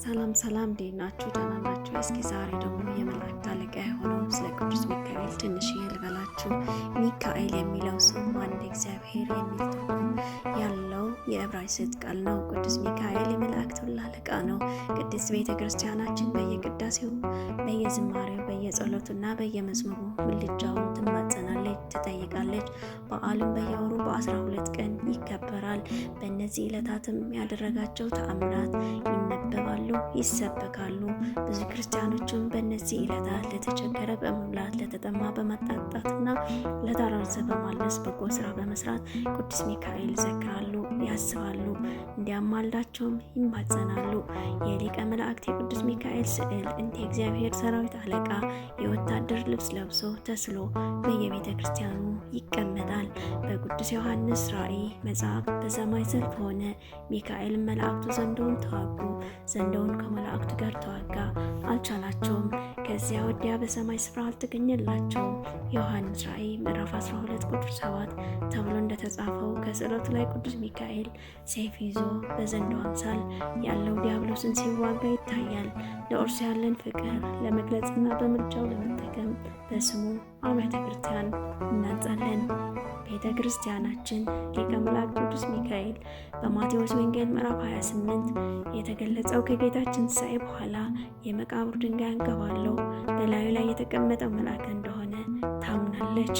ሰላም እንዴት ናችሁ? ደህና ናችሁ? እስኪ ዛሬ ደግሞ የመላእክት አለቃ የሆነው ስለ ቅዱስ ሚካኤል ትንሽ ልበላችሁ። ሚካኤል የሚለው ስም አንድ እግዚአብሔር የሚል ትርጉም ያለው የዕብራይስጥ ቃል ነው። ቅዱስ ሚካኤል የመላእክት ሁሉ አለቃ ነው። ቅድስት ቤተ ክርስቲያናችን በየቅዳሴው፣ በየዝማሬው፣ በየጸሎቱና በየመዝሙሩ ምልጃውን ትማጸናለች፣ ትጠይቃለች። በዓሉም በየወሩ በ12 ቀን ይከበራል። በእነዚህ ዕለታትም ያደረጋቸው ተአምራት ይነበባሉ፣ ይሰበካሉ። ብዙ ክርስቲያኖችም በእነዚህ ዕለታት ለተቸገረ በመብላት ለተጠማ በማጠጣትና ለታረዘ በማልበስ በጎ ስራ በመስራት ቅዱስ ሚካኤል ይዘክራሉ፣ ያስባሉ፣ እንዲያማልዳቸውም ይማጸናሉ። የሊቀ መላእክት የቅዱስ ሚካኤል ስዕል እንደ እግዚአብሔር ሰራዊት አለቃ የወታደር ልብስ ለብሶ ተስሎ በየቤተ ክርስቲያኑ ይቀመጣል። በቅዱስ ዮሐንስ ራእይ መጽሐፍ በሰማይ ሰልፍ ሆነ፣ ሚካኤል መላእክቱ ዘንዶውን ተዋጉ፣ ዘንዶውን ከመላእክቱ ጋር ተዋጋ፣ አልቻላቸውም። ከዚያ ወዲያ በሰማይ ስፍራ አልተገኘላቸውም። ዮሐንስ ራእይ ምዕራፍ 12 ቁጥር 7 ተብሎ እንደተጻፈው ከስዕለቱ ላይ ቅዱስ ሚካኤል ሰይፍ ይዞ በዘንዶ አምሳል ያለው ዲያብሎስን ሲዋጋ ይታያል። ለእርሱ ያለን ፍቅር ለመግለጽና በምልጃው ለመጠቀም በስሙ አብያተ ክርስቲያን እናንጻለን። ቤተ ክርስቲያናችን ሊቀ መላእክት ቅዱስ ሚካኤል በማቴዎስ ወንጌል ምዕራፍ 28 የተገለጸው ከጌታችን ትንሣኤ በኋላ የመቃብር ድንጋይ አንከባሎ በላዩ ላይ የተቀመጠው መልአክ እንደሆነ ታምናለች።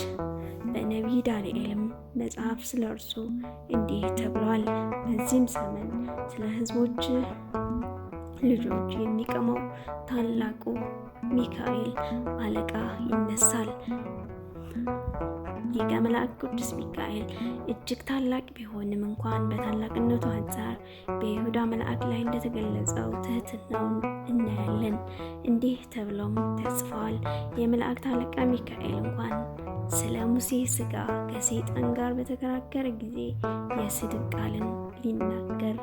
በነቢይ ዳንኤልም መጽሐፍ ስለ እርሱ እንዲህ ተብሏል። በዚህም ዘመን ስለ ሕዝቦች ልጆች የሚቀመው ታላቁ ሚካኤል አለቃ ይነሳል። ሊቀ መላእክት ቅዱስ ሚካኤል እጅግ ታላቅ ቢሆንም እንኳን በታላቅነቱ አንጻር በይሁዳ መልአክ ላይ እንደተገለጸው ትህትናውን እናያለን። እንዲህ ተብሎም ተጽፏል። የመላእክት አለቃ ሚካኤል እንኳን ስለ ሙሴ ሥጋ ከሰይጣን ጋር በተከራከረ ጊዜ የስድብ ቃልን ሊናገር